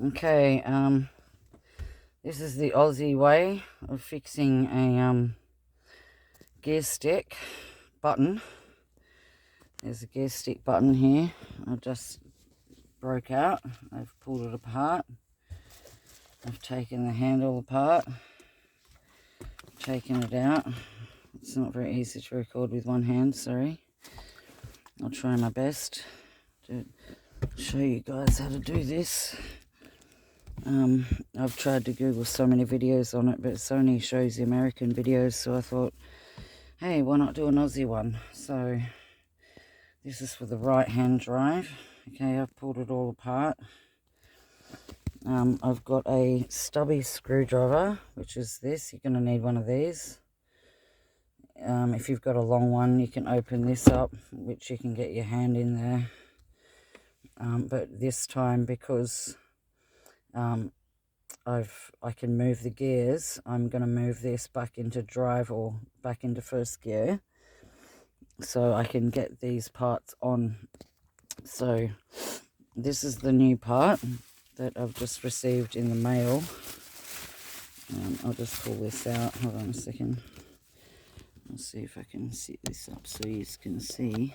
Okay, this is the Aussie way of fixing a gear stick button. There's a gear stick button here. I just broke out. I've pulled it apart. I've taken the handle apart, taken it out. It's not very easy to record with one hand, sorry. I'll try my best to show you guys how to do this. I've tried to Google so many videos on it, but it only shows the American videos, so I thought, hey, why not do an Aussie one? So this is for the right hand drive. Okay, I've pulled it all apart. I've got a stubby screwdriver, which is this. You're going to need one of these. If you've got a long one, you can open this up, which you can get your hand in there. But this time, because I can move the gears, I'm going to move this back into drive or back into first gear, so I can get these parts on. So this is the new part that I've just received in the mail. I'll just pull this out. Hold on a second. I'll see if I can set this up so you can see.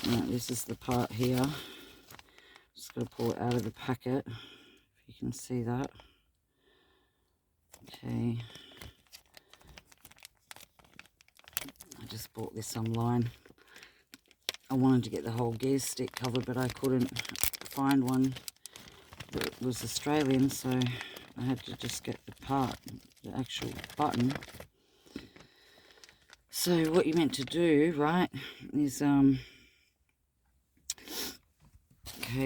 Right, this is the part here. Just got to pull it out of the packet, if you can see that. Okay. I just bought this online. I wanted to get the whole gear stick covered, but I couldn't find one that was Australian, so I had to just get the part, the actual button. So what you're meant to do, right, is, okay,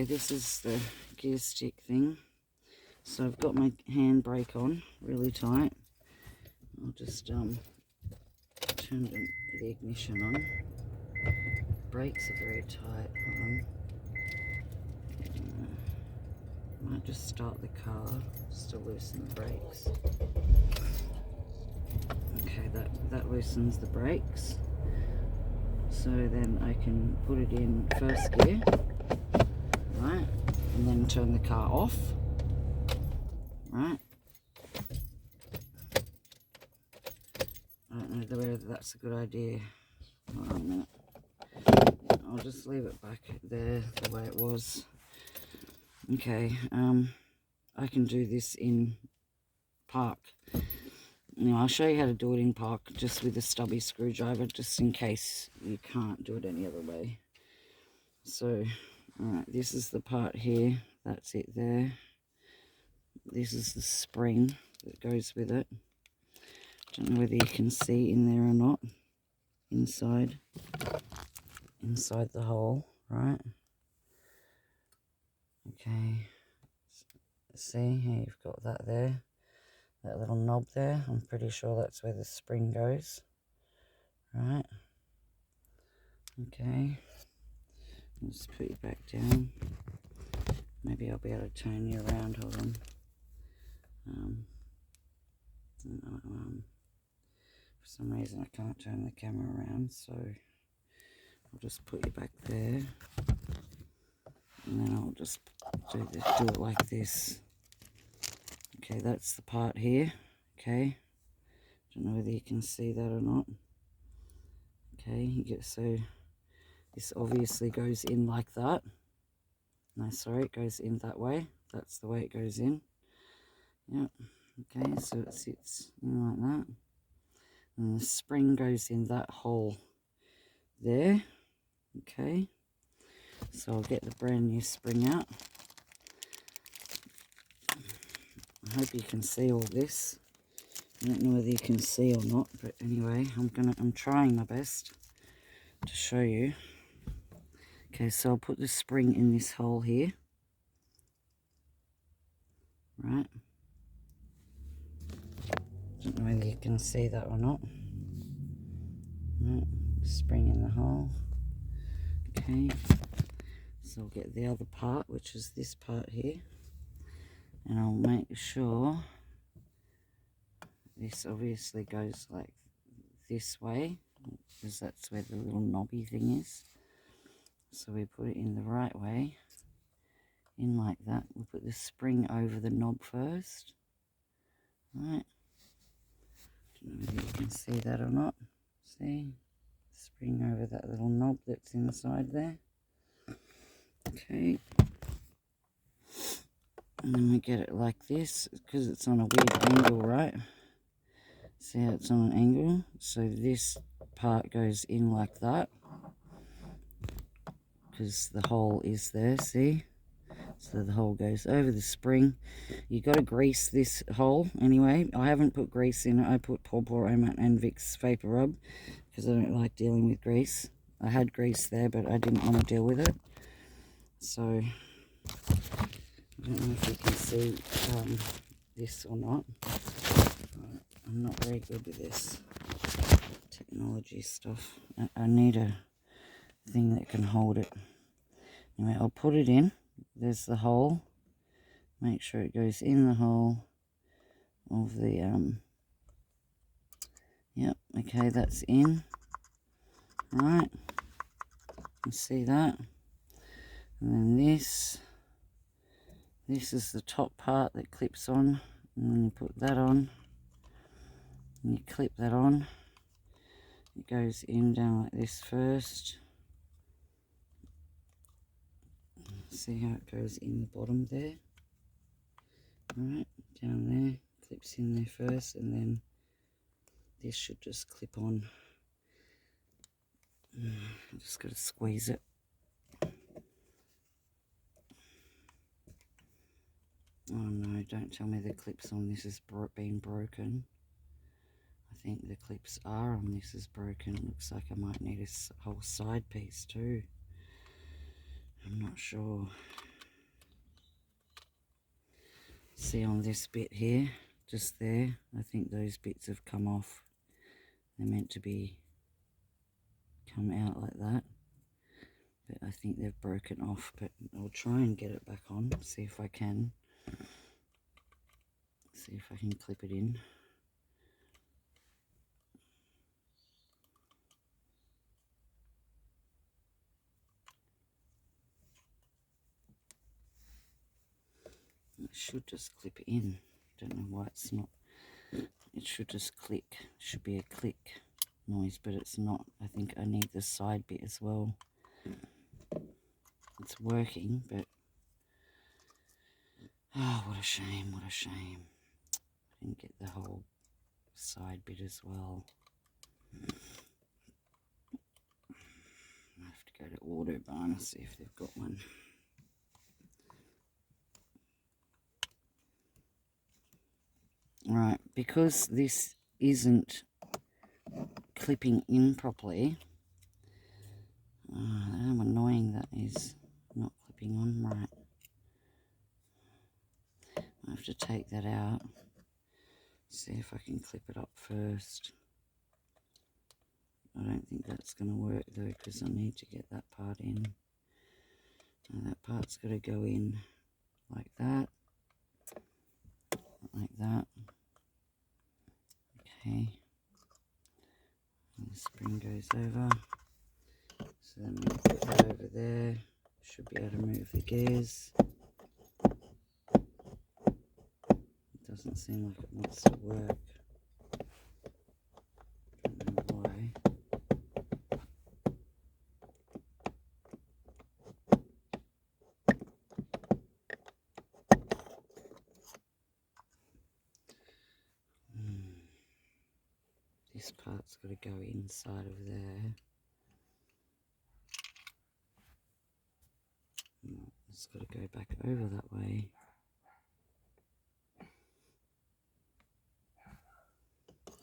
this is the gear stick thing. So I've got my handbrake on really tight. I'll just turn the ignition on. Brakes are very tight. Hold on. Might just start the car just to loosen the brakes. Okay, that loosens the brakes. So then I can put it in first gear, right, and then turn the car off, right. I don't know whether that's a good idea. Hold on a minute. I'll just leave it back there the way it was. Okay, I can do this in park. Now I'll show you how to do it in park just with a stubby screwdriver, just in case you can't do it any other way. So, alright, this is the part here. That's it there. This is the spring that goes with it. Don't know whether you can see in there or not. Inside the hole, right? Okay. See how you've got that there? That little knob there. I'm pretty sure that's where the spring goes. Right. Okay. Let's put you back down. Maybe I'll be able to turn you around. Hold on. For some reason I can't turn the camera around, so I'll just put you back there. And then I'll just do it like this. Okay, that's the part here. Okay. Don't know whether you can see that or not. Okay, you get, so this obviously goes in like that. No, sorry, it goes in that way. That's the way it goes in. Yep. Okay, so it sits in like that. And the spring goes in that hole there. Okay. So I'll get the brand new spring out. I hope you can see all this. I don't know whether you can see or not, but anyway, I'm trying my best to show you. Okay, so I'll put the spring in this hole here. Right. Don't know whether you can see that or not. Right. Spring in the hole. Okay. So I'll get the other part, which is this part here. And I'll make sure this obviously goes like this way, because that's where the little knobby thing is. So we put it in the right way. in like that. We'll put the spring over the knob first. Right. Don't know whether you can see that or not. See? Spring over that little knob that's inside there. Okay. And then we get it like this, because it's on a weird angle, right? See how it's on an angle? So this part goes in like that, because the hole is there, see? So the hole goes over the spring. You got to grease this hole anyway. I haven't put grease in it. I put Paw Paw Ointment and Vicks Vapor Rub because I don't like dealing with grease. I had grease there, but I didn't want to deal with it. So I don't know if you can see this or not. I'm not very good with this technology stuff. I need a thing that can hold it. Anyway, I'll put it in. There's the hole. Make sure it goes in the hole of the yep, okay, that's in. Right, you see that? And then this is the top part that clips on, and then you put that on and you clip that on. It goes in down like this first. See how it goes in the bottom there? Alright, down there, clips in there first, and then this should just clip on. I just got to squeeze it. Oh no, don't tell me the clips on this has been broken. I think the clips are on this is broken. It looks like I might need a whole side piece too. I'm not sure. See on this bit here, just there, I think those bits have come off. They're meant to be come out like that, but I think they've broken off. But I'll try and get it back on, see if I can. See if I can clip it in. It should just clip in. Don't know why it's not. It should just click. It should be a click noise, but it's not. I think I need the side bit as well. It's working, but oh, what a shame, what a shame. I didn't get the whole side bit as well. I have to go to Autobarn and see if they've got one. Right, because this isn't clipping in properly. How annoying that is, not clipping on right. I have to take that out. See if I can clip it up first. I don't think that's going to work though, because I need to get that part in. And that part's got to go in like that. Like that. Okay. And the spring goes over. So then we put that over there. Should be able to move the gears. It doesn't seem like it wants to work. Don't know why. This part's got to go inside of there. It's got to go back over that way.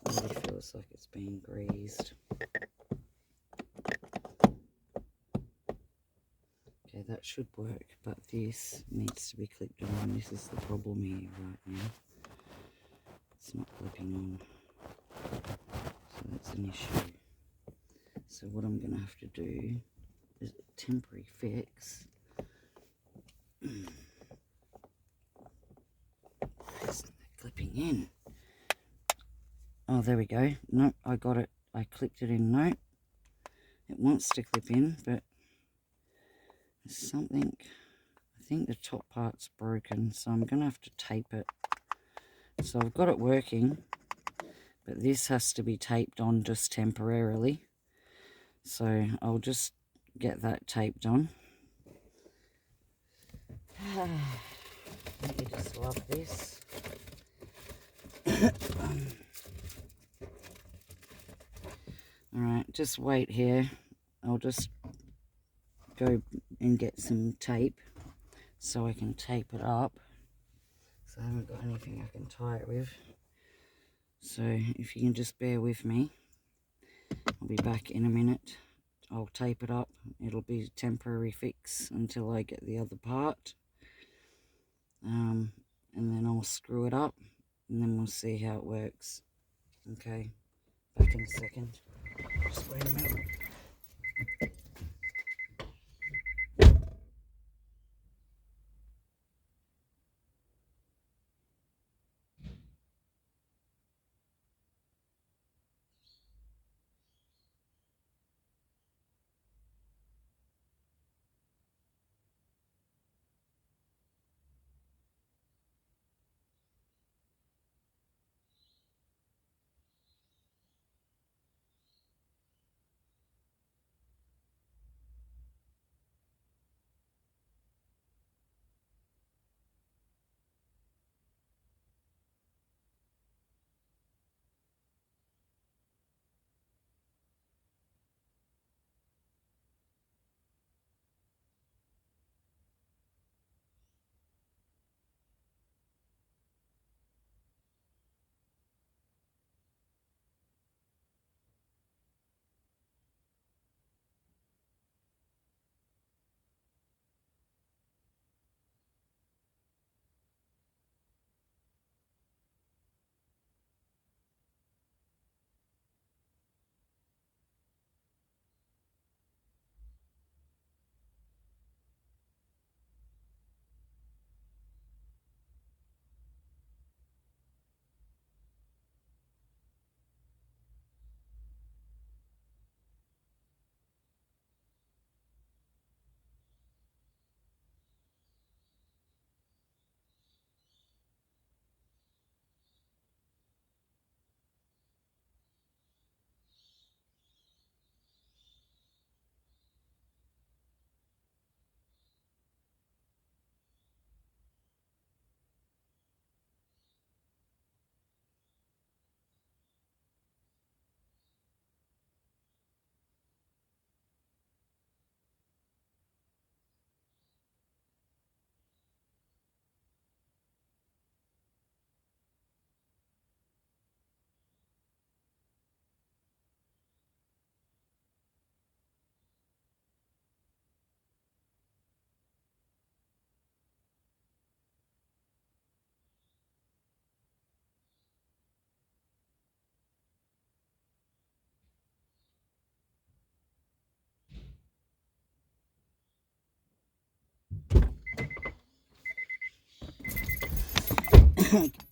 It really feels like it's being greased. Okay, that should work, but this needs to be clipped on. This is the problem here right now. It's not clipping on. So that's an issue. So what I'm going to have to do is a temporary fix. It's not clipping in. Oh, there we go. Nope, I got it. I clipped it in. Nope. It wants to clip in, but there's something. I think the top part's broken, so I'm going to have to tape it. So I've got it working, but this has to be taped on just temporarily. So I'll just get that taped on. I just love this. Alright, just wait here. I'll just go and get some tape so I can tape it up. So I haven't got anything I can tie it with. So if you can just bear with me, I'll be back in a minute. I'll tape it up. It'll be a temporary fix until I get the other part. And then I'll screw it up and then we'll see how it works. Okay, back in a second. Just wait a minute.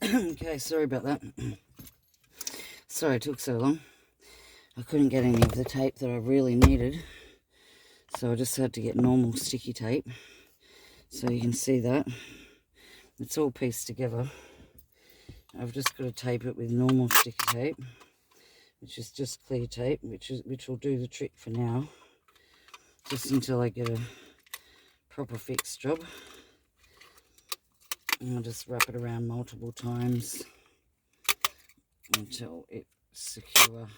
Okay, sorry about that. Sorry it took so long. I couldn't get any of the tape that I really needed, so I just had to get normal sticky tape. So you can see that it's all pieced together. I've just got to tape it with normal sticky tape, which is just clear tape, which will do the trick for now, just until I get a proper fixed job. And I'll just wrap it around multiple times until it's secure.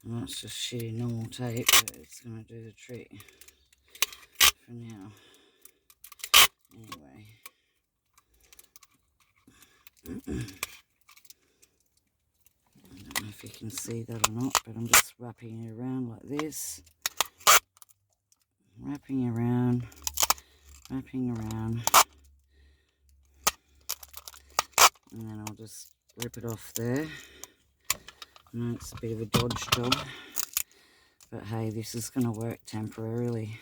And that's just sheer normal tape, but it's going to do the trick for now. Anyway. I don't know if you can see that or not, but I'm just wrapping it around like this. Wrapping around. And then I'll just rip it off there. I know it's a bit of a dodge job, but hey, this is going to work temporarily.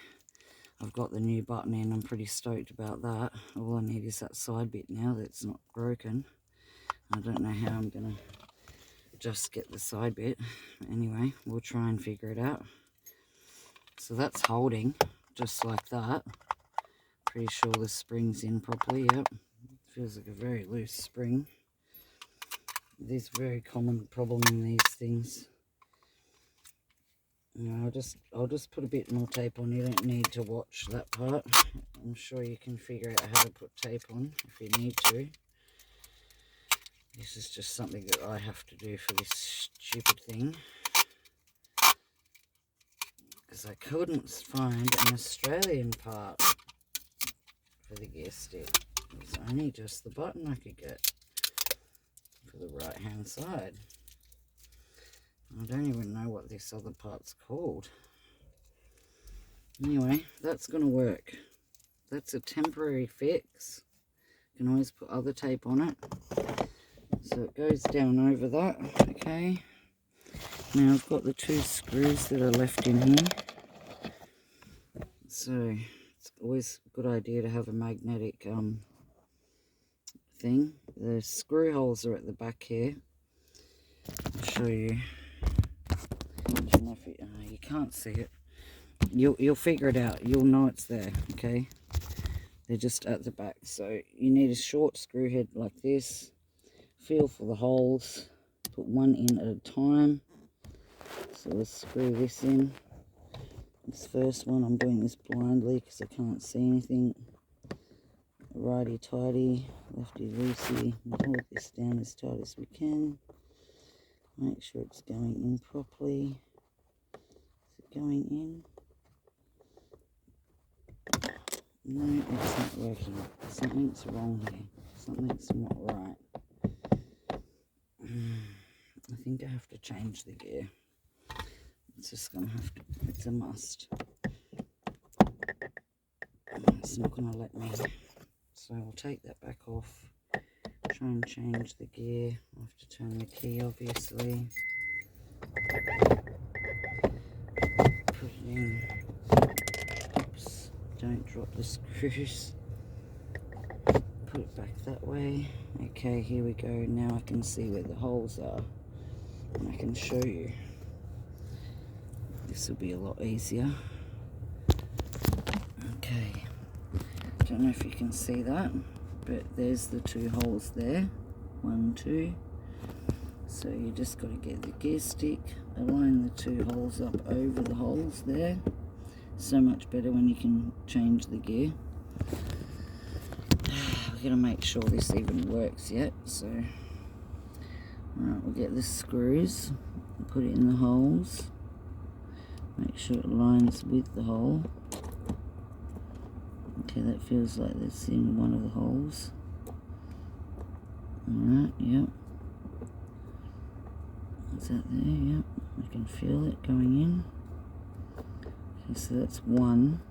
I've got the new button in, I'm pretty stoked about that. All I need is that side bit now that's not broken. I don't know how I'm going to just get the side bit. Anyway, we'll try and figure it out. So that's holding, just like that. Pretty sure the spring's in properly. Yep, feels like a very loose spring. It is a very common problem in these things. I'll just put a bit more tape on. You don't need to watch that part. I'm sure you can figure out how to put tape on if you need to. This is just something that I have to do for this stupid thing, because I couldn't find an Australian part for the gear stick. It was only just the button I could get for the right hand side. I don't even know what this other part's called. Anyway, that's going to work. That's a temporary fix. You can always put other tape on it. So it goes down over that. Okay. Now I've got the 2 screws that are left in here. So it's always a good idea to have a magnetic thing. The screw holes are at the back here. I'll show you. You can't see it. You'll figure it out. You'll know it's there. Okay. They're just at the back. So you need a short screw head like this. Feel for the holes. Put one in at a time. So let's screw this in. This first one, I'm doing this blindly because I can't see anything. Righty tighty, lefty loosey. Hold this down as tight as we can. Make sure it's going in properly. Is it going in? No, it's not working. Something's wrong here. Something's not right. I think I have to change the gear. It's just gonna have to, it's a must. It's not gonna let me. So I'll take that back off. Try and change the gear. I'll have to turn the key, obviously. Put it in. Oops, don't drop the screws. Put it back that way. Okay, here we go. Now I can see where the holes are. And I can show you. This will be a lot easier. Okay. Don't know if you can see that, but there's the 2 holes there. 1, 2. So you just got to get the gear stick, align the 2 holes up over the holes there. So much better when you can change the gear. We're going to make sure this even works yet. So, alright, we'll get the screws, put it in the holes. Make sure it lines with the hole. Okay, that feels like that's in one of the holes. Alright, yep. Is that there? Yep. I can feel it going in. Okay, so that's 1.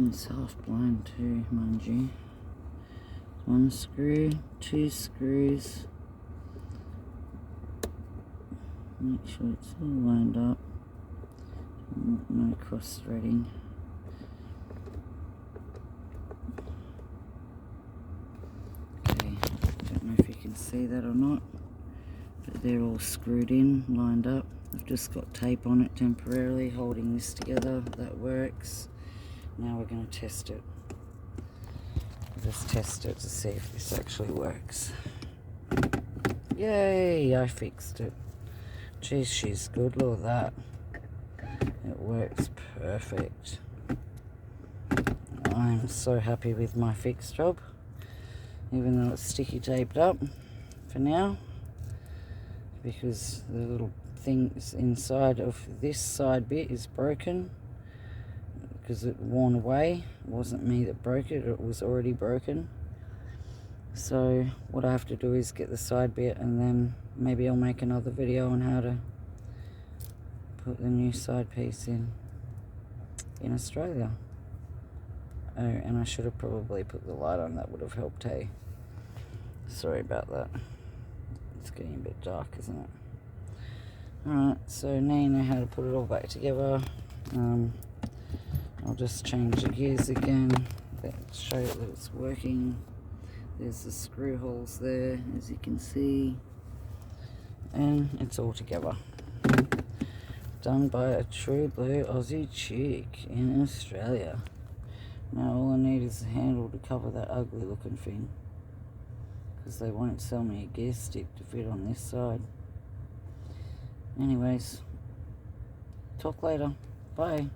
It's half blind too, mind you. 1 screw, 2 screws. Make sure it's all lined up. No cross threading. Okay, don't know if you can see that or not, but they're all screwed in, lined up. I've just got tape on it temporarily, holding this together. That works. Now we're going to test it. Just test it to see if this actually works. Yay, I fixed it. Geez, she's good. Look at that. It works perfect. I'm so happy with my fix job, even though it's sticky taped up for now, because the little things inside of this side bit is broken because it worn away. It wasn't me that broke it, it was already broken. So what I have to do is get the side bit, and then maybe I'll make another video on how to put the new side piece in Australia. Oh, and I should have probably put the light on. That would have helped, hey? Sorry about that. It's getting a bit dark, isn't it? Alright, so now you know how to put it all back together. I'll just change the gears again. Let's show you that it's working. There's the screw holes there, as you can see. And it's all together. Done by a true blue Aussie chick in Australia. Now all I need is a handle to cover that ugly looking thing, because they won't sell me a gear stick to fit on this side. Anyways, talk later. Bye.